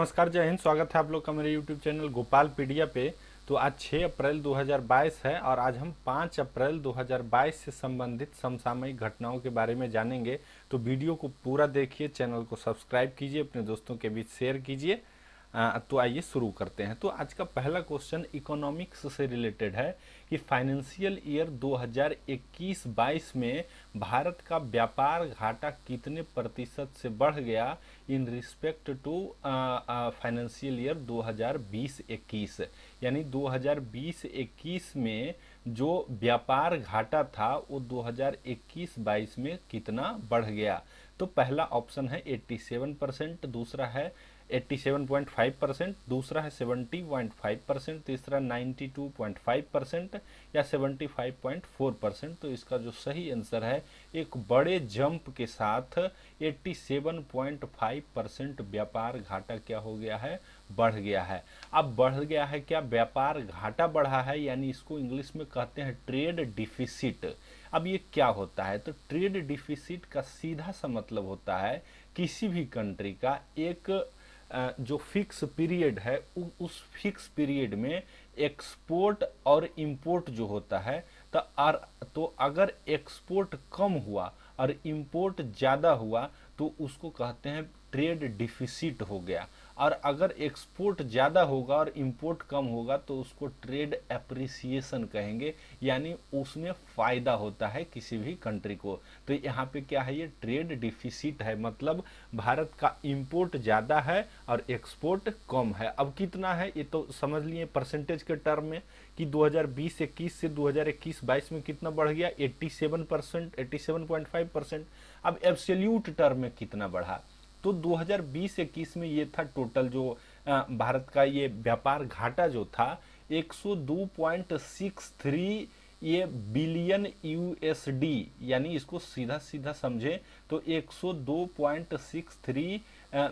नमस्कार, जय हिंद। स्वागत है आप लोग का मेरे YouTube चैनल गोपाल पीडिया पे। तो आज 6 अप्रैल 2022 है और आज हम 5 अप्रैल 2022 से संबंधित समसामयिक घटनाओं के बारे में जानेंगे। तो वीडियो को पूरा देखिए, चैनल को सब्सक्राइब कीजिए, अपने दोस्तों के बीच शेयर कीजिए। तो आइए शुरू करते हैं। तो आज का पहला क्वेश्चन इकोनॉमिक्स से रिलेटेड है कि फाइनेंशियल ईयर 2021-22 में भारत का व्यापार घाटा कितने प्रतिशत से बढ़ गया in respect to financial year 2020-21। यानी 2020-21 में जो व्यापार घाटा था वो 2021-22 में कितना बढ़ गया। तो पहला ऑप्शन है 87%, दूसरा है 87.5%, दूसरा है 70.5%, तीसरा 92.5% या 75.4%। तो इसका जो सही आंसर है एक बड़े जंप के साथ 87.5% व्यापार घाटा क्या हो गया है, बढ़ गया है। अब बढ़ गया है क्या, व्यापार घाटा बढ़ा है, यानी इसको इंग्लिश में कहते हैं ट्रेड डिफिसिट। अब ये क्या होता है, तो ट्रेड डिफिसिट का सीधा सा मतलब होता है किसी भी कंट्री का एक जो फिक्स पीरियड है उस फिक्स पीरियड में एक्सपोर्ट और इंपोर्ट जो होता है तो अगर एक्सपोर्ट कम हुआ और इंपोर्ट ज़्यादा हुआ तो उसको कहते हैं ट्रेड डिफिसिट हो गया। और अगर एक्सपोर्ट ज़्यादा होगा और इंपोर्ट कम होगा तो उसको ट्रेड एप्रिसिएशन कहेंगे, यानी उसमें फ़ायदा होता है किसी भी कंट्री को। तो यहाँ पे क्या है, ये ट्रेड डिफिसिट है, मतलब भारत का इंपोर्ट ज़्यादा है और एक्सपोर्ट कम है। अब कितना है ये तो समझ लिए परसेंटेज के टर्म में कि 2020-21 से 2021-22 में कितना बढ़ गया, 87%, 87.5%। अब एब्सोल्यूट टर्म में कितना बढ़ा, तो 2020-21 में ये था टोटल जो भारत का ये व्यापार घाटा जो था 102.63 ये बिलियन यूएसडी, यानी इसको सीधा सीधा समझे तो 102.63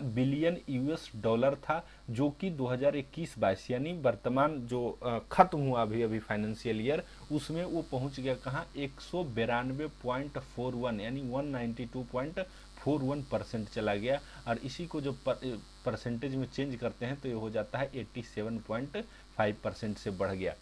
बिलियन यूएस डॉलर था, जो कि 2021-22 यानी वर्तमान जो खत्म हुआ अभी अभी फाइनेंशियल ईयर, उसमें वो पहुंच गया कहाँ, 192.41 यानी 192.41% चला गया। और इसी को जो परसेंटेज में चेंज करते हैं तो ये हो जाता है 87.5% से बढ़ गया।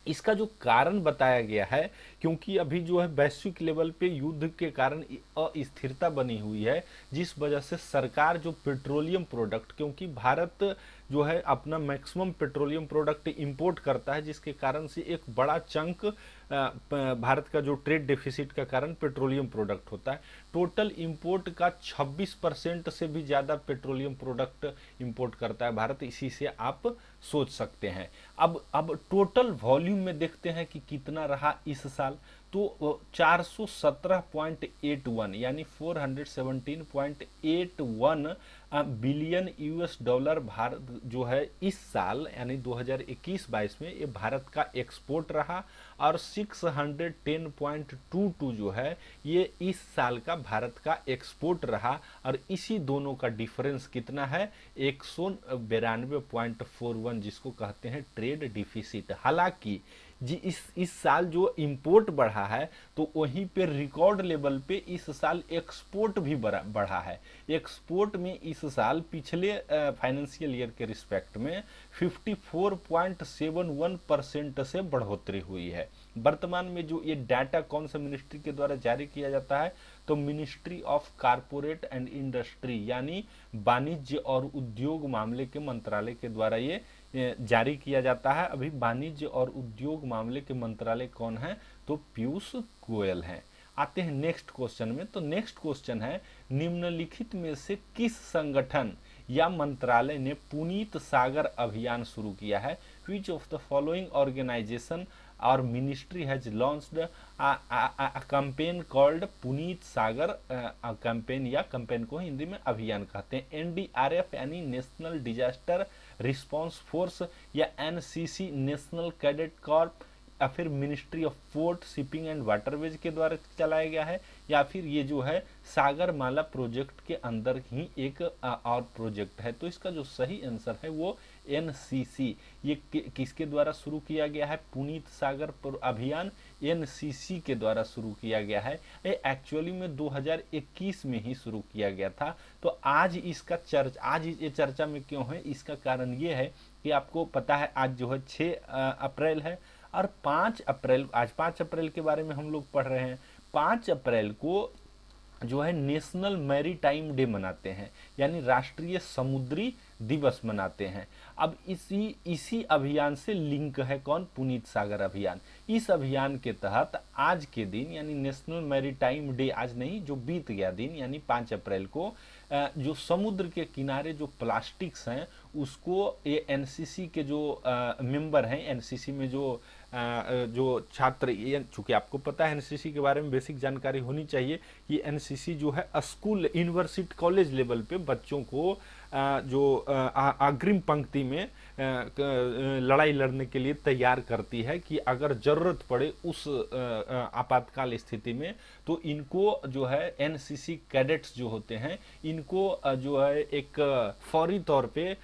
इसका जो कारण बताया गया है, क्योंकि अभी जो है वैश्विक लेवल पे युद्ध के कारण अस्थिरता बनी हुई है, जिस वजह से सरकार जो पेट्रोलियम प्रोडक्ट, क्योंकि भारत जो है अपना मैक्सिमम पेट्रोलियम प्रोडक्ट इंपोर्ट करता है, जिसके कारण से एक बड़ा चंक भारत का जो ट्रेड डेफिसिट का कारण पेट्रोलियम प्रोडक्ट होता है। टोटल इंपोर्ट का 26% से भी ज़्यादा पेट्रोलियम प्रोडक्ट इंपोर्ट करता है भारत, इसी से आप सोच सकते हैं। अब टोटल वॉल्यूम में देखते हैं कि कितना रहा इस साल, तो 417.81 यानी 417.81 बिलियन यूएस डॉलर भारत जो है इस साल यानी 2021-22 में ये भारत का एक्सपोर्ट रहा, और 610.22 जो है ये इस साल का भारत का एक्सपोर्ट रहा। और इसी दोनों का डिफरेंस कितना है, 192.41, जिसको कहते हैं ट्रेड डिफिसिट। हालांकि जी इस साल जो इंपोर्ट बढ़ा है तो वहीं पे रिकॉर्ड लेवल पे इस साल एक्सपोर्ट भी बढ़ा है। एक्सपोर्ट में इस साल पिछले फाइनेंशियल ईयर के रिस्पेक्ट में 54.71% से बढ़ोतरी हुई है। वर्तमान में जो ये डाटा कौन सा मिनिस्ट्री के द्वारा जारी किया जाता है, तो ministry of corporate and industry यानी वाणिज्य और उद्योग मामले के मंत्रालय के द्वारा ये जारी किया जाता है। अभी वाणिज्य और उद्योग मामले के मंत्रालय कौन है, तो पीयूष गोयल हैं। आते हैं नेक्स्ट क्वेश्चन में। तो नेक्स्ट क्वेश्चन है, निम्नलिखित में से किस संगठन या मंत्रालय ने पुनीत सागर अभियान शुरू किया है। Which of the following organisation और ministry has launched a campaign called Puneet Sagar campaign, या कैंपेन को हिंदी में अभियान कहते हैं। एनडीआरएफ यानी नेशनल डिजास्टर रिस्पांस फोर्स, या एनसीसी नेशनल कैडेट कॉर्प, या फिर ministry of port shipping and waterways के द्वारा चलाया गया है, या फिर ये जो है सागरमाला प्रोजेक्ट के अंदर ही एक और प्रोजेक्ट है। तो इसका जो सही आंसर है वो एनसीसी, ये किसके द्वारा शुरू किया गया है? पुनीत सागर अभियान एनसीसी के द्वारा शुरू किया गया है। ये एक्चुअली में 2021 में ही शुरू किया गया था। तो आज ये चर्चा में क्यों है, इसका कारण ये है कि आपको पता है आज जो है 6 अप्रैल है, और 5 अप्रैल, आज 5 अप्रैल के बारे में हम लोग पढ़ रहे हैं। 5 अप्रैल को जो है नेशनल मैरीटाइम डे मनाते हैं, यानी राष्ट्रीय समुद्री दिवस मनाते हैं। अब इसी अभियान से लिंक है कौन? पुनीत सागर अभियान। इस अभियान के तहत आज के दिन यानी नेशनल मैरीटाइम डे, आज नहीं जो बीत गया दिन यानी 5 अप्रैल को, जो समुद्र के किनारे जो प्लास्टिक्स हैं उसको ये एनसीसी के जो मेंबर हैं, एनसीसी में जो छात्र, ये चूंकि आपको पता है एनसीसी के बारे में बेसिक जानकारी होनी चाहिए कि एनसीसी जो है स्कूल, यूनिवर्सिटी, कॉलेज लेवल पे बच्चों को जो अग्रिम पंक्ति में लड़ाई लड़ने के लिए तैयार करती है कि अगर जरूरत पड़े उस आपातकाल स्थिति में, तो इनको जो है एनसीसी कैडेट्स जो होते हैं इनको जो है एक फौरी तौर पे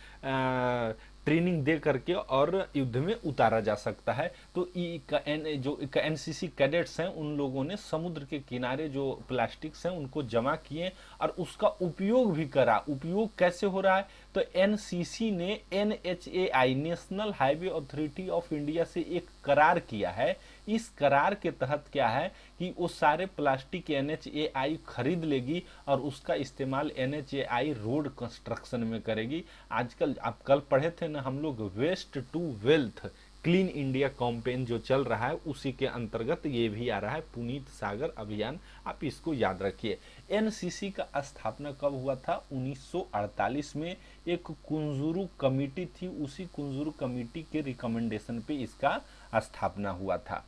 ट्रेनिंग दे करके और युद्ध में उतारा जा सकता है। तो जो एनसीसी कैडेट्स हैं उन लोगों ने समुद्र के किनारे जो प्लास्टिक्स हैं उनको जमा किए और उसका उपयोग भी करा। उपयोग कैसे हो रहा है? तो एनसीसी ने NHAI, national highway authority of India से एक करार किया है। इस करार के तहत क्या है कि वो सारे प्लास्टिक एनएचएआई खरीद लेगी और उसका इस्तेमाल एनएचएआई रोड कंस्ट्रक्शन में करेगी। आजकल आप कल पढ़े थे ना हम लोग, waste to wealth clean India campaign जो चल रहा है उसी के अंतर्गत ये भी आ रहा है, पुनीत सागर अभियान। आप इसको याद रखिए। एनसीसी का स्थापना कब हुआ था? 1948 में एक कुंजूरू कमेटी थी, उसी कुंजूरू कमेटी के रिकमेंडेशन पे इसका स्थापना हुआ था।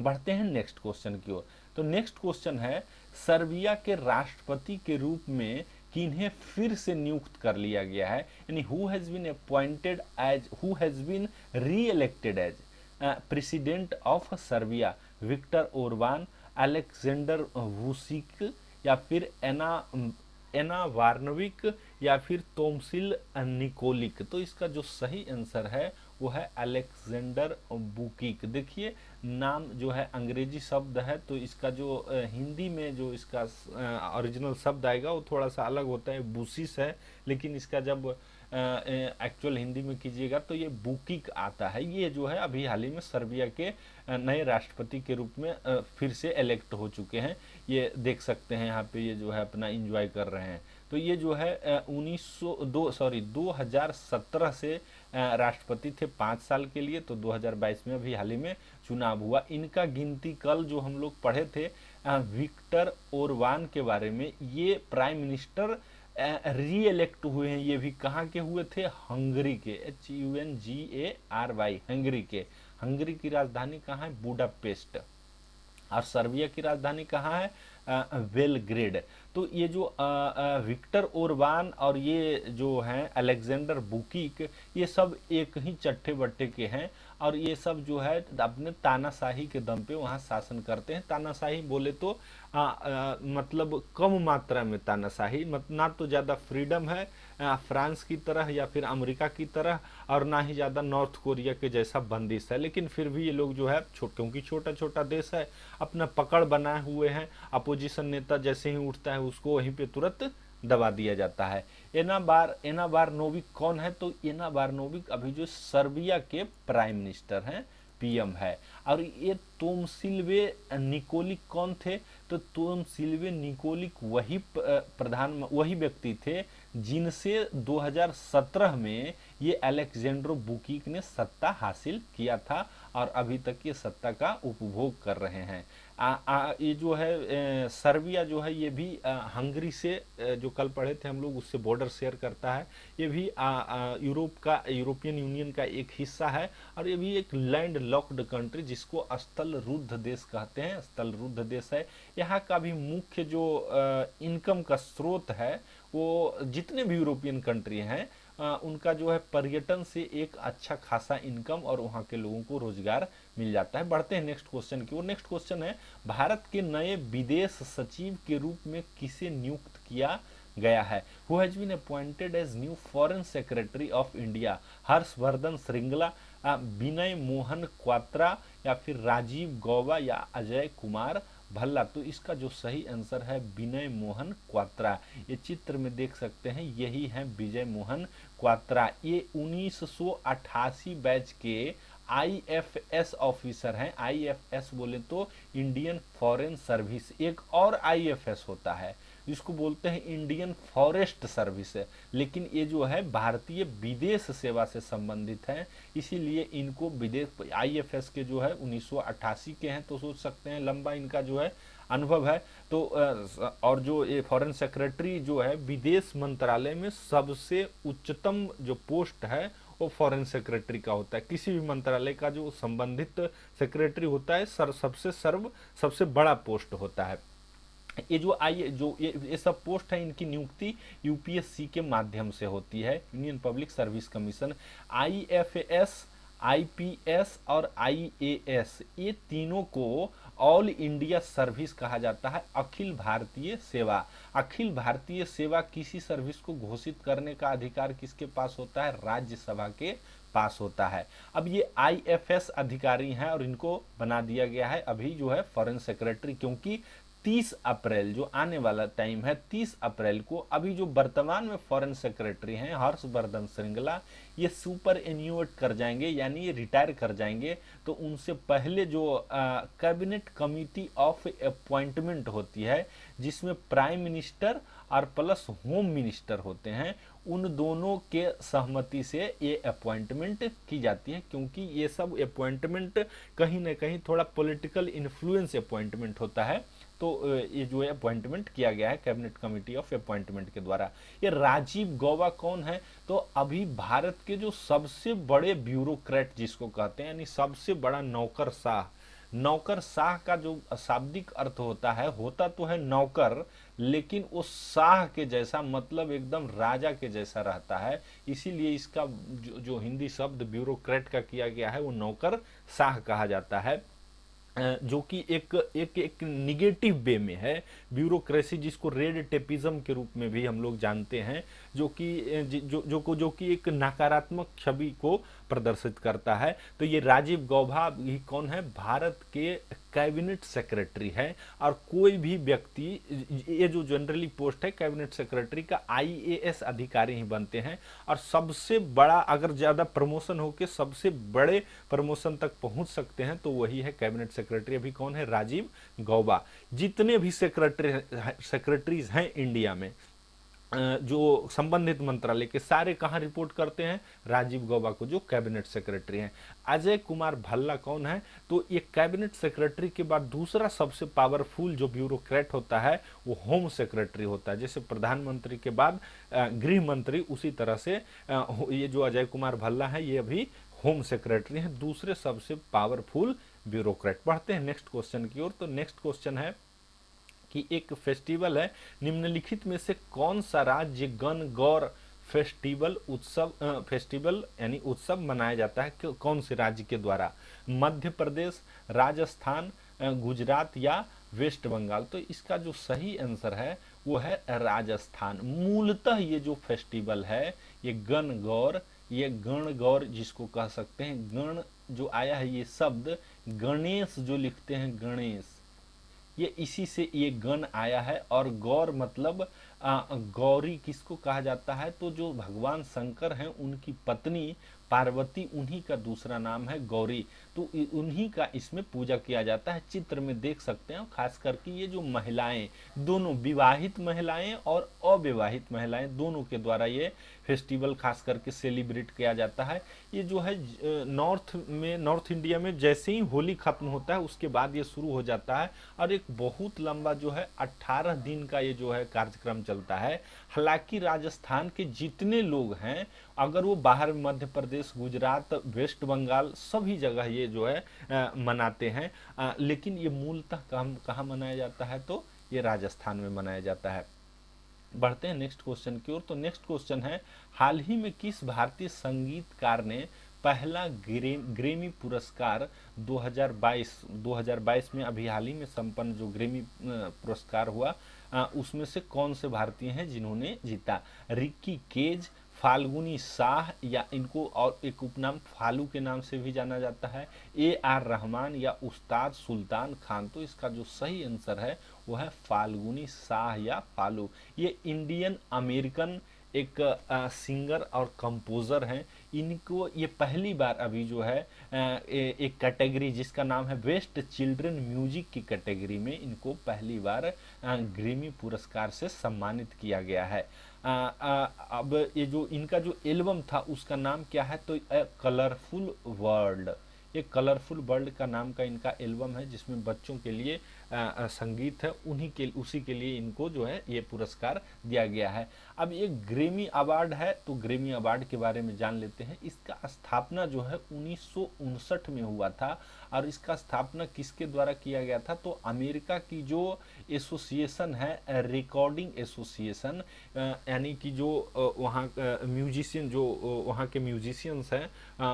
बढ़ते हैं नेक्स्ट क्वेश्चन की ओर। तो नेक्स्ट क्वेश्चन है, सर्बिया के राष्ट्रपति के रूप में किन्हें फिर से नियुक्त कर लिया गया है? यानी who has been re-elected as president of Serbia? Viktor Orban, Aleksandar Vucic, या फिर एना वार्नविक, या फिर तोमसिल निकोलिक? तो इसका जो सही आंसर है वो है अलेक्जेंडर बुकिक। देखिए नाम जो है अंग्रेजी शब्द है, तो इसका जो हिंदी में जो इसका ओरिजिनल शब्द आएगा वो थोड़ा सा अलग होता है, बुसिस है, लेकिन इसका जब एक्चुअल हिंदी में कीजिएगा तो ये बुकिक आता है। ये जो है अभी हाल ही में सर्बिया के नए राष्ट्रपति के रूप में फिर से इलेक्ट हो चुके हैं। ये देख सकते हैं यहाँ पे, ये जो है अपना एंजॉय कर रहे हैं। तो ये जो है 2017 से राष्ट्रपति थे 5 साल के लिए, तो 2022 में अभी हाल ही में चुनाव हुआ। इनका गिनती कल जो हम लोग पढ़े थे विक्टर ओरबान के बारे में, ये प्राइम मिनिस्टर री इलेक्ट हुए हैं। ये भी कहाँ के हुए थे? हंगरी के, HUNGARY, हंगरी के। हंगरी की राजधानी कहाँ है? बुडापेस्ट। और सर्बिया की राजधानी कहाँ है? बेलग्रेड। तो ये जो विक्टर ओरबान और ये जो हैं अलेक्जेंडर बुकिक, ये सब एक ही चट्टे बट्टे के हैं, और ये सब जो है अपने तानाशाही के दम पे वहाँ शासन करते हैं। तानाशाही बोले तो मतलब कम मात्रा में तानाशाही, ना तो ज़्यादा फ्रीडम है फ्रांस की तरह या फिर अमेरिका की तरह, और ना ही ज़्यादा नॉर्थ कोरिया के जैसा बंदिश है। लेकिन फिर भी ये लोग जो है क्योंकि छोटा छोटा देश है, अपना पकड़ बनाए हुए हैं। अपोजिशन नेता जैसे ही उठता है उसको वहीं पे तुरंत दबा दिया जाता है। एना बारनोविक कौन है? तो एना बारनोविक अभी जो सर्बिया के प्राइम मिनिस्टर हैं, पीएम है। और ये तोमसिल्वे निकोलिक कौन थे? तो तोमसिल्वे निकोलिक वही व्यक्ति थे जिनसे 2017 में ये अलेक्जेंडर बुकिक ने सत्ता हासिल किया था, और अभी तक ये सत्ता का उपभोग कर रहे हैं। ये जो है सर्बिया जो है ये भी हंगरी से जो कल पढ़े थे हम लोग उससे बॉर्डर शेयर करता है। ये भी यूरोपियन यूनियन का एक हिस्सा है, और ये भी एक लैंड लॉक्ड कंट्री जिसको स्थल रुद्ध देश कहते हैं, स्थल रुद्ध देश है। यहाँ का भी मुख्य जो इनकम का स्रोत है वो जितने भी यूरोपियन कंट्री हैं उनका जो है पर्यटन से एक अच्छा खासा इनकम और वहाँ के लोगों को रोजगार मिल जाता है। बढ़ते हैं नेक्स्ट क्वेश्चन की ओर। नेक्स्ट क्वेश्चन है, भारत के नए विदेश सचिव के रूप में किसे नियुक्त किया? गया है। Who has been appointed as new foreign secretary of India, Harshvardhan Shringla, Vinay Mohan Kwatra, या फिर राजीव गौबा, या अजय कुमार भल्ला। तो इसका जो सही आंसर है विनय मोहन क्वात्रा। ये चित्र में देख सकते हैं, यही है विजय मोहन क्वात्रा। ये 1988 बैच के आईएफएस ऑफिसर हैं। आईएफएस बोले तो इंडियन फॉरेन सर्विस। एक और आईएफएस होता है जिसको बोलते हैं इंडियन फॉरेस्ट सर्विस, लेकिन ये जो है भारतीय विदेश सेवा से संबंधित है, इसीलिए इनको विदेश आईएफएस के जो है 1988 के हैं, तो सोच सकते हैं लंबा इनका जो है अनुभव है। तो और जो ये फॉरेन सेक्रेटरी जो है विदेश मंत्रालय में सबसे उच्चतम जो पोस्ट है वो फॉरेन सेक्रेटरी का होता है। किसी भी मंत्रालय का जो संबंधित सेक्रेटरी होता है सबसे बड़ा पोस्ट होता है। ये जो ये सब पोस्ट है, इनकी नियुक्ति यूपीएससी के माध्यम से होती है, union public service commission. IFS, IPS और आईएएस, ये तीनों को ऑल इंडिया सर्विस कहा जाता है, अखिल भारतीय सेवा। अखिल भारतीय सेवा किसी सर्विस को घोषित करने का अधिकार किसके पास होता है? राज्यसभा के पास होता है। अब ये आईएफएस अधिकारी हैं और इनको बना दिया गया है अभी जो है फॉरेन सेक्रेटरी, क्योंकि 30 अप्रैल जो आने वाला टाइम है, 30 अप्रैल को अभी जो वर्तमान में फॉरेन सेक्रेटरी हैं हर्षवर्धन श्रृंगला, ये सुपर एन्यूएट कर जाएंगे, यानी ये रिटायर कर जाएंगे। तो उनसे पहले जो कैबिनेट कमिटी ऑफ अपॉइंटमेंट होती है, जिसमें प्राइम मिनिस्टर और प्लस होम मिनिस्टर होते हैं, उन दोनों के सहमति से ये अपॉइंटमेंट की जाती है, क्योंकि ये सब अपॉइंटमेंट कहीं ना कहीं थोड़ा पॉलिटिकल इन्फ्लुएंस अपॉइंटमेंट होता है। तो ये जो है अपॉइंटमेंट किया गया है कैबिनेट कमिटी ऑफ अपॉइंटमेंट के द्वारा। ये राजीव गौबा कौन है? तो अभी भारत के जो सबसे बड़े ब्यूरोक्रेट जिसको कहते हैं, यानी सबसे बड़ा नौकरशाह। नौकरशाह का जो शाब्दिक अर्थ होता तो है नौकर, लेकिन वो शाह के जैसा, मतलब एकदम राजा के जैसा रहता है, इसीलिए इसका जो हिंदी शब्द ब्यूरोक्रेट का किया गया है वो नौकर शाह कहा जाता है, जो कि एक निगेटिव वे में है। ब्यूरोक्रेसी जिसको रेड टेपिज्म के रूप में भी हम लोग जानते हैं, जो कि एक नकारात्मक छवि को प्रदर्शित करता है। तो ये राजीव गौबा ये कौन है? भारत के कैबिनेट सेक्रेटरी है। और कोई भी व्यक्ति, ये जो जनरली पोस्ट है कैबिनेट सेक्रेटरी का, आईएएस अधिकारी ही बनते हैं। और सबसे बड़ा, अगर ज्यादा प्रमोशन होके सबसे बड़े प्रमोशन तक पहुंच सकते हैं तो वही है कैबिनेट सेक्रेटरी। अभी कौन है? राजीव गौबा। जितने भी सेक्रेटरीज हैं इंडिया में, जो संबंधित मंत्रालय के, सारे कहां रिपोर्ट करते हैं? राजीव गौबा को, जो कैबिनेट सेक्रेटरी हैं। अजय कुमार भल्ला कौन है? तो ये कैबिनेट सेक्रेटरी के बाद दूसरा सबसे पावरफुल जो ब्यूरोक्रेट होता है वो होम सेक्रेटरी होता है। जैसे प्रधानमंत्री के बाद गृह मंत्री, उसी तरह से ये जो अजय कुमार भल्ला है ये अभी होम सेक्रेटरी हैं, दूसरे सबसे पावरफुल ब्यूरोक्रेट। बढ़ते हैं नेक्स्ट क्वेश्चन की ओर। तो नेक्स्ट क्वेश्चन है कि एक फेस्टिवल है, निम्नलिखित में से कौन सा राज्य गण गौर फेस्टिवल यानी उत्सव मनाया जाता है? कौन से राज्य के द्वारा? मध्य प्रदेश, राजस्थान, गुजरात या वेस्ट बंगाल? तो इसका जो सही आंसर है वो है राजस्थान। मूलतः ये जो फेस्टिवल है ये गण गौर जिसको कह सकते हैं, गण जो आया है ये शब्द, गणेश जो लिखते हैं गणेश, ये इसी से ये गण आया है। और गौर मतलब गौरी किसको कहा जाता है? तो जो भगवान शंकर हैं उनकी पत्नी पार्वती, उन्हीं का दूसरा नाम है गौरी। तो उन्हीं का इसमें पूजा किया जाता है। चित्र में देख सकते हैं, खास करके ये जो महिलाएं, दोनों विवाहित महिलाएं और अविवाहित महिलाएं, दोनों के द्वारा ये फेस्टिवल खास करके सेलिब्रेट किया जाता है। ये जो है नॉर्थ इंडिया में जैसे ही होली खत्म होता है उसके बाद ये शुरू हो जाता है, और एक बहुत लंबा जो है 18 दिन का ये जो है कार्यक्रम चलता है। हालांकि राजस्थान के जितने लोग हैं, अगर वो बाहर मध्य प्रदेश, गुजरात, वेस्ट बंगाल, सभी जगह ये जो है मनाते हैं, लेकिन ये मूलतः कहाँ मनाया जाता है? तो ये राजस्थान में मनाया जाता है। बढ़ते हैं नेक्स्ट क्वेश्चन की ओर। तो नेक्स्ट क्वेश्चन है, हाल ही में किस भारतीय संगीतकार ने पहला ग्रेमी पुरस्कार 2022 में अभी हाल ही में संपन्न जो ग्रेमी पुरस्कार हुआ, उसमें से कौन से भारतीय हैं जिन्होंने जीता? रिक्की केज, फाल्गुनी शाह, या इनको और एक उपनाम फालू के नाम से भी जाना जाता है, AR रहमान, या उस्ताद सुल्तान खान। तो इसका जो सही आंसर है वो है फाल्गुनी शाह या फालू। ये इंडियन अमेरिकन एक सिंगर और कंपोज़र हैं। इनको ये पहली बार अभी जो है एक कैटेगरी जिसका नाम है बेस्ट चिल्ड्रन म्यूजिक की कैटेगरी में इनको पहली बार ग्रैमी पुरस्कार से सम्मानित किया गया है। अब ये जो इनका जो एल्बम था उसका नाम क्या है? तो कलरफुल वर्ल्ड। ये कलरफुल वर्ल्ड का नाम का इनका एल्बम है जिसमें बच्चों के लिए संगीत है, उसी के लिए इनको जो है ये पुरस्कार दिया गया है। अब ये ग्रैमी अवार्ड है, तो ग्रैमी अवार्ड के बारे में जान लेते हैं। इसका स्थापना जो है 1959 में हुआ था, और इसका स्थापना किसके द्वारा किया गया था? तो अमेरिका की जो एसोसिएशन है, रिकॉर्डिंग एसोसिएशन, यानी कि जो वहाँ म्यूजिशियन जो वहाँ के म्यूजिशियंस हैं,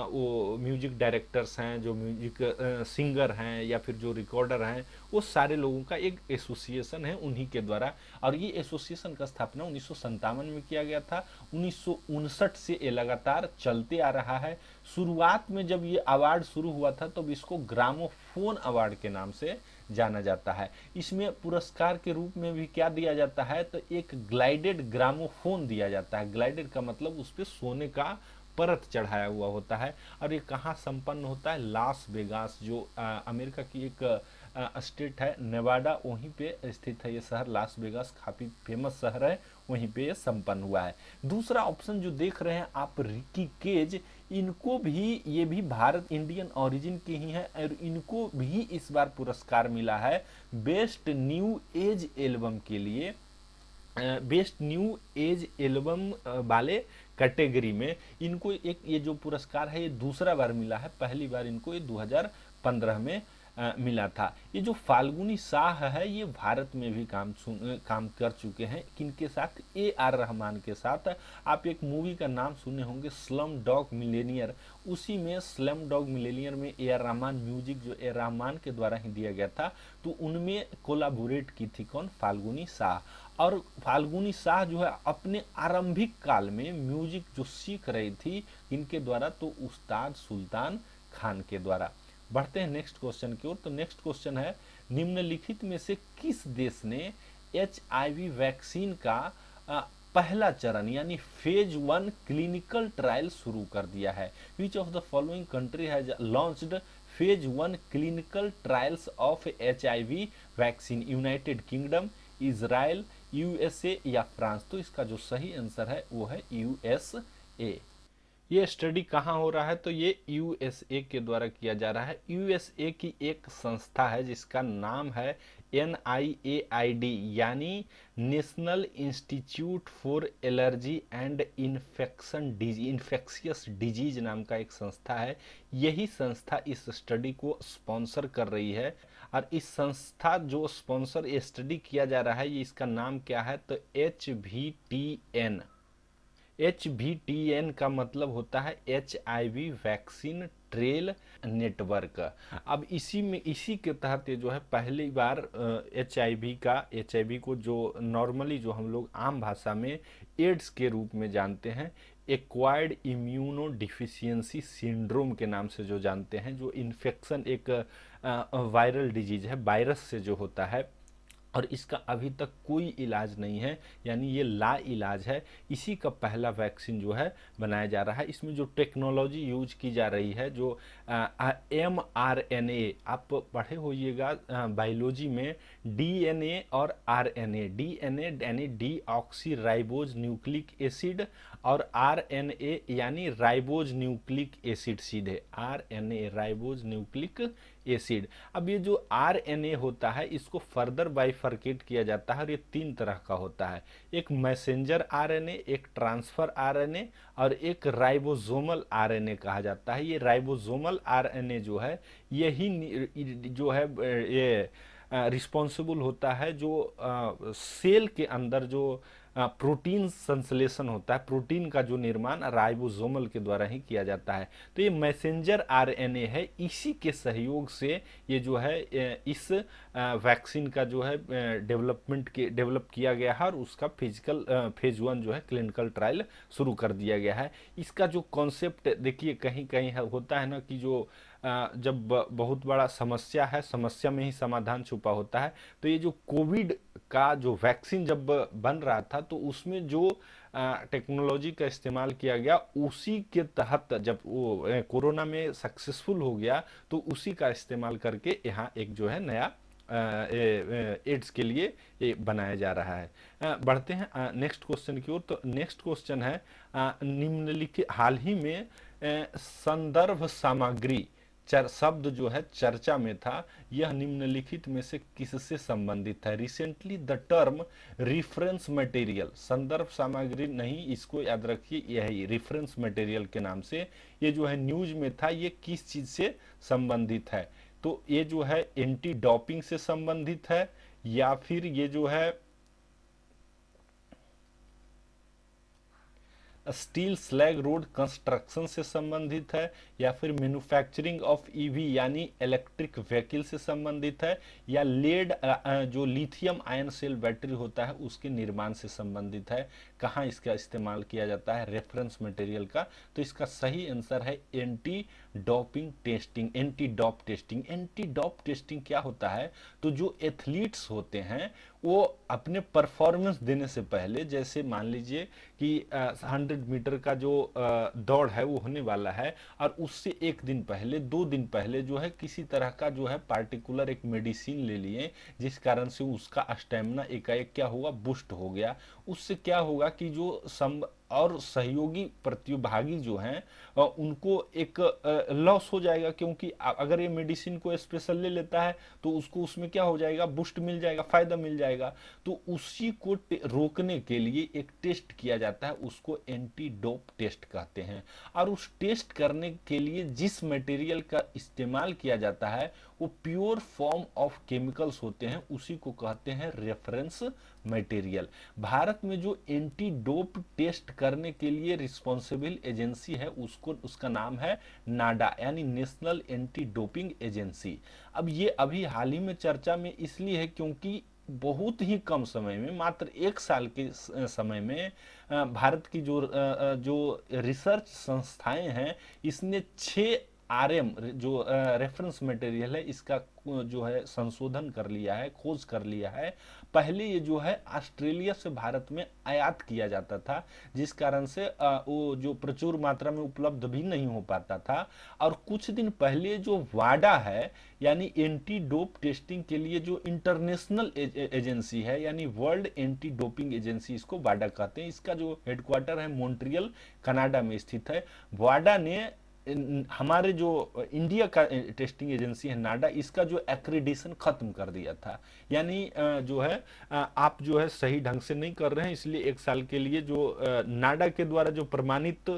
वो म्यूजिक डायरेक्टर्स हैं, जो म्यूजिक सिंगर हैं, या फिर जो रिकॉर्डर हैं, वो सारे लोगों का एक एसोसिएशन है उन्हीं के द्वारा। और ये एसोसिएशन का स्थापना 1957 में किया गया था। 1959 से ये लगातार चलते आ रहा है। शुरुआत में जब ये अवार्ड शुरू हुआ था तब इसको ग्रामोफोन अवार्ड के नाम से जाना जाता है। इसमें पुरस्कार के रूप में भी क्या दिया जाता है? तो एक ग्लाइडेड ग्रामोफोन दिया जाता है। ग्लाइडेड का मतलब उस पर सोने का परत चढ़ाया हुआ होता है। और ये कहाँ संपन्न होता है? लास वेगास, जो अमेरिका की एक स्टेट है, नेवाडा, वहीं पे स्थित है ये शहर। लास वेगास काफ़ी फेमस शहर है, वहीं पे ये संपन्न हुआ है। दूसरा ऑप्शन जो देख रहे हैं आप, रिक्की केज, इनको भी, ये भी भारत इंडियन ओरिजिन के ही हैं, और इनको भी इस बार पुरस्कार मिला है बेस्ट न्यू एज एल्बम के लिए। बेस्ट न्यू एज एल्बम वाले कैटेगरी में इनको एक ये जो पुरस्कार है ये दूसरा बार मिला है। पहली बार इनको ये 2015 में मिला था। ये जो फाल्गुनी शाह है ये भारत में भी काम कर चुके हैं। किनके साथ? AR रहमान के साथ। आप एक मूवी का नाम सुने होंगे, स्लम डॉग मिलेनियर। उसी में स्लम डॉग मिलेनियर में AR रहमान म्यूजिक जो रहमान के द्वारा ही दिया गया था, तो उनमें कोलाबोरेट की थी कौन? फाल्गुनी शाह। और फाल्गुनी शाह जो है अपने आरंभिक काल में म्यूजिक जो सीख रही थी इनके द्वारा, तो उस्ताद सुल्तान खान के द्वारा। बढ़ते हैं नेक्स्ट क्वेश्चन की ओर। तो नेक्स्ट क्वेश्चन है, निम्नलिखित में से किस देश ने HIV वैक्सीन का पहला चरण यानी फेज 1 क्लिनिकल ट्रायल शुरू कर दिया है? Which of the following country has launched phase 1 clinical trials of HIV vaccine? United kingdom, Israel, USA या फ्रांस? तो इसका जो सही आंसर है वो है USA। ये स्टडी कहाँ हो रहा है? तो ये USA के द्वारा किया जा रहा है। USA की एक संस्था है जिसका नाम है NIAID, यानी national institute for allergy and infectious disease नाम का एक संस्था है। यही संस्था इस स्टडी को स्पॉन्सर कर रही है। और इस संस्था जो स्पॉन्सर ये स्टडी किया जा रहा है, ये इसका नाम क्या है? तो HVTN। HVTN का मतलब होता है HIV वैक्सीन ट्रेल नेटवर्क। अब इसी के तहत ये जो है पहली बार HIV को जो नॉर्मली जो हम लोग आम भाषा में एड्स के रूप में जानते हैं, एक्वायर्ड इम्यूनो डिफिशियंसी सिंड्रोम के नाम से जो जानते हैं, जो इन्फेक्शन एक वायरल डिजीज है, वायरस से जो होता है, और इसका अभी तक कोई इलाज नहीं है, यानी ये ला इलाज है। इसी का पहला वैक्सीन जो है बनाया जा रहा है। इसमें जो टेक्नोलॉजी यूज की जा रही है, जो mRNA, आप पढ़े होइएगा बायोलॉजी में, DNA और RNA। DNA यानी डीऑक्सी राइबोज न्यूक्लिक एसिड, और RNA यानी राइबोज न्यूक्लिक एसिड, सीधे RNA राइबोज न्यूक्लिक एसिड। अब ये जो RNA होता है इसको फर्दर बाइफरकेट किया जाता है, और ये 3 तरह का होता है। एक मैसेंजर RNA, एक ट्रांसफर RNA, और एक राइबोसोमल RNA कहा जाता है। ये राइबोसोमल RNA जो है यही जो है ये रिस्पॉन्सिबल होता है जो सेल के अंदर जो प्रोटीन संश्लेषण होता है, प्रोटीन का जो निर्माण राइबोसोमल के द्वारा ही किया जाता है। तो ये मैसेंजर आरएनए है, इसी के सहयोग से ये जो है इस वैक्सीन का जो है डेवलप किया गया है और उसका फेज 1 जो है क्लिनिकल ट्रायल शुरू कर दिया गया है। इसका जो कॉन्सेप्ट देखिए कहीं कहीं होता है ना कि जो जब बहुत बड़ा समस्या है, समस्या में ही समाधान छुपा होता है। तो ये जो कोविड का जो वैक्सीन जब बन रहा था तो उसमें जो टेक्नोलॉजी का इस्तेमाल किया गया, उसी के तहत जब वो कोरोना में सक्सेसफुल हो गया तो उसी का इस्तेमाल करके यहाँ एक जो है नया एड्स के लिए ये बनाया जा रहा है। बढ़ते हैं नेक्स्ट क्वेश्चन की ओर। तो नेक्स्ट क्वेश्चन है निम्नलिखित हाल ही में संदर्भ सामग्री शब्द जो है चर्चा में था, यह निम्नलिखित में से किससे संबंधित है? Recently the term reference material, संदर्भ सामग्री नहीं, इसको याद रखिए, यही रिफरेंस मटेरियल के नाम से ये जो है न्यूज में था, ये किस चीज से संबंधित है? तो ये जो है एंटी डोपिंग से संबंधित है, या फिर ये जो है स्टील स्लैग रोड कंस्ट्रक्शन से संबंधित है, या फिर मैन्युफैक्चरिंग ऑफ ईवी यानी इलेक्ट्रिक व्हीकल से संबंधित है, या लेड जो लिथियम आयन सेल बैटरी होता है उसके निर्माण से संबंधित है? कहाँ इसका इस्तेमाल किया जाता है रेफरेंस मटेरियल का? तो इसका सही आंसर है anti doping testing, anti dope testing. Anti dope testing क्या होता है? तो जो एथलीट्स होते हैं वो अपने परफॉर्मेंस देने से पहले, जैसे मान लीजिए कि 100 मीटर का जो दौड़ है वो होने वाला है, और उससे एक दिन पहले 2 दिन पहले जो है किसी तरह का जो है पार्टिकुलर एक मेडिसिन ले लिए, जिस कारण से उसका स्टेमिना एकाएक क्या होगा, बूस्ट हो गया। उससे क्या होगा कि जो और सहयोगी प्रतिभागी जो हैं उनको एक लॉस हो जाएगा, क्योंकि अगर ये मेडिसिन को स्पेशल ले लेता है तो उसको उसमें क्या हो जाएगा, बूस्ट मिल जाएगा, फायदा मिल जाएगा। तो उसी को रोकने के लिए एक टेस्ट किया जाता है, उसको एंटी डोप टेस्ट कहते हैं। और उस टेस्ट करने के लिए जिस मटेरियल का इस्तेमाल किया जाता है वो प्योर फॉर्म ऑफ केमिकल्स होते हैं, उसी को कहते हैं रेफरेंस मटेरियल। भारत में जो एंटी डोप टेस्ट करने के लिए रिस्पॉन्सिबल एजेंसी है उसका नाम है नाडा, यानी नेशनल एंटी डोपिंग एजेंसी। अब ये अभी हाल ही में चर्चा में इसलिए है क्योंकि बहुत ही कम समय में, मात्र 1 साल के समय में भारत की जो रिसर्च संस्थाएं हैं इसने 6 आरएम जो रेफरेंस मटेरियल है इसका जो है संशोधन कर लिया है, खोज कर लिया है। पहले ये जो है ऑस्ट्रेलिया से भारत में आयात किया जाता था, जिस कारण से वो जो प्रचुर मात्रा में उपलब्ध भी नहीं हो पाता था। और कुछ दिन पहले जो वाडा है, यानी एंटी डोप टेस्टिंग के लिए जो इंटरनेशनल एजेंसी है, यानी वर्ल्ड एंटी डोपिंग एजेंसी, इसको वाडा कहते हैं, इसका जो हेडक्वार्टर है मॉन्ट्रियल कनाडा में स्थित है। वाडा ने हमारे जो इंडिया का टेस्टिंग एजेंसी है नाडा, इसका जो एक्रेडिशन खत्म कर दिया था। यानी जो है आप जो है सही ढंग से नहीं कर रहे हैं, इसलिए 1 साल के लिए जो नाडा के द्वारा जो प्रमाणित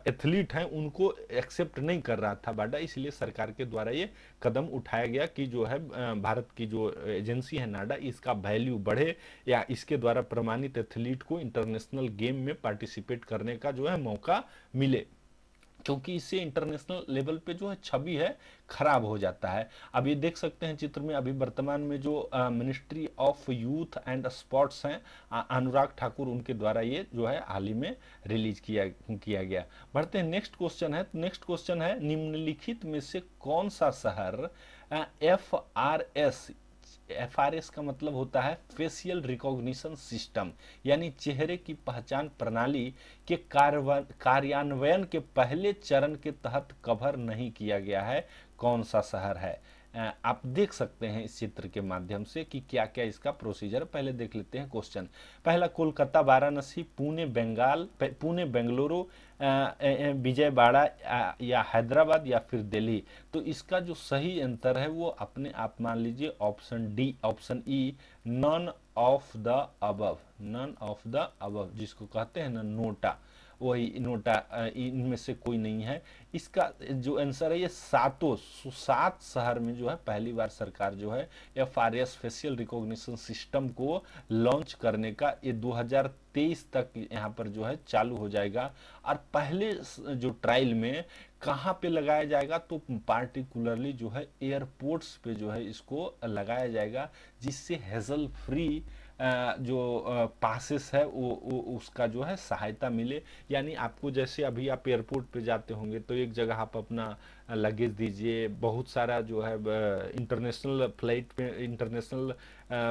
एथलीट हैं उनको एक्सेप्ट नहीं कर रहा था बाडा, इसलिए सरकार के द्वारा ये कदम उठाया गया कि जो है भारत की जो एजेंसी है नाडा, इसका वैल्यू बढ़े या इसके द्वारा प्रमाणित एथलीट को इंटरनेशनल गेम में पार्टिसिपेट करने का जो है मौका मिले, क्योंकि इससे इंटरनेशनल लेवल पे जो है छवि है खराब हो जाता है। अब ये देख सकते हैं चित्र में, अभी वर्तमान में जो ministry of youth and sports हैं, अनुराग ठाकुर, उनके द्वारा ये जो है हाल ही में रिलीज किया गया। बढ़ते हैं नेक्स्ट क्वेश्चन है। नेक्स्ट क्वेश्चन है निम्नलिखित में से कौन सा शहर एफआरएस का मतलब होता है फेशियल रिकॉग्निशन सिस्टम, यानी चेहरे की पहचान प्रणाली के कार्यान्वयन के पहले चरण के तहत कवर नहीं किया गया है? कौन सा शहर है? आप देख सकते हैं इस चित्र के माध्यम से कि क्या क्या इसका प्रोसीजर। पहले देख लेते हैं क्वेश्चन। पहला कोलकाता, वाराणसी, पुणे, बेंगलुरु, विजयवाड़ा या हैदराबाद या फिर दिल्ली। तो इसका जो सही आंसर है वो अपने आप मान लीजिए option D, option E, none of the above, none of the above जिसको कहते हैं ना नोटा, वही नोटा, इनमें से कोई नहीं है। इसका जो आंसर है, ये सातों 7 शहर में जो है पहली बार सरकार जो है FRS फेशियल रिकॉग्निशन सिस्टम को लॉन्च करने का, ये 2023 तक यहाँ पर जो है चालू हो जाएगा। और पहले जो ट्रायल में कहाँ पे लगाया जाएगा, तो पार्टिकुलरली जो है एयरपोर्ट्स पे जो है इसको लगाया जाएगा, जिससे हेजल फ्री जो पासेस है वो उसका जो है सहायता मिले। यानी आपको जैसे अभी आप एयरपोर्ट पे जाते होंगे तो एक जगह आप अपना लगेज दीजिए, बहुत सारा जो है इंटरनेशनल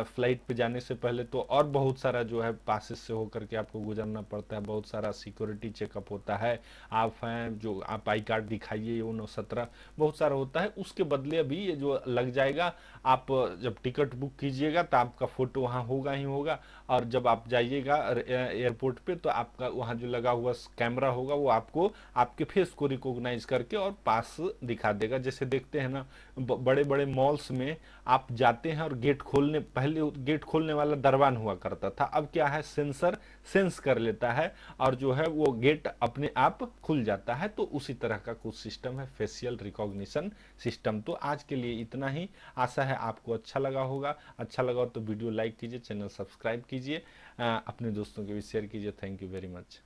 फ्लाइट पे जाने से पहले तो और बहुत सारा जो है पासेस से होकर के आपको गुजरना पड़ता है, बहुत सारा सिक्योरिटी चेकअप होता है। आप हैं जो आप आई कार्ड दिखाइए, ये 17 बहुत सारा होता है। उसके बदले अभी ये जो लग जाएगा, आप जब टिकट बुक कीजिएगा तो आपका फोटो वहाँ होगा ही होगा, और जब आप जाइएगा एयरपोर्ट पे तो आपका वहाँ जो लगा हुआ कैमरा होगा वो आपको आपके फेस को रिकॉग्नाइज करके और पास दिखा देगा। जैसे देखते हैं ना, बड़े बड़े मॉल्स में आप जाते हैं और गेट खोलने, पहले गेट खोलने वाला दरवान हुआ करता था, अब क्या है, सेंसर सेंस कर लेता है और जो है वो गेट अपने आप खुल जाता है। तो उसी तरह का कुछ सिस्टम है फेशियल रिकॉग्निशन सिस्टम। तो आज के लिए इतना ही, आशा है आपको अच्छा लगा होगा। अच्छा लगा हो तो वीडियो लाइक कीजिए, चैनल सब्सक्राइब कीजिए, अपने दोस्तों के भी शेयर कीजिए। Thank you very much.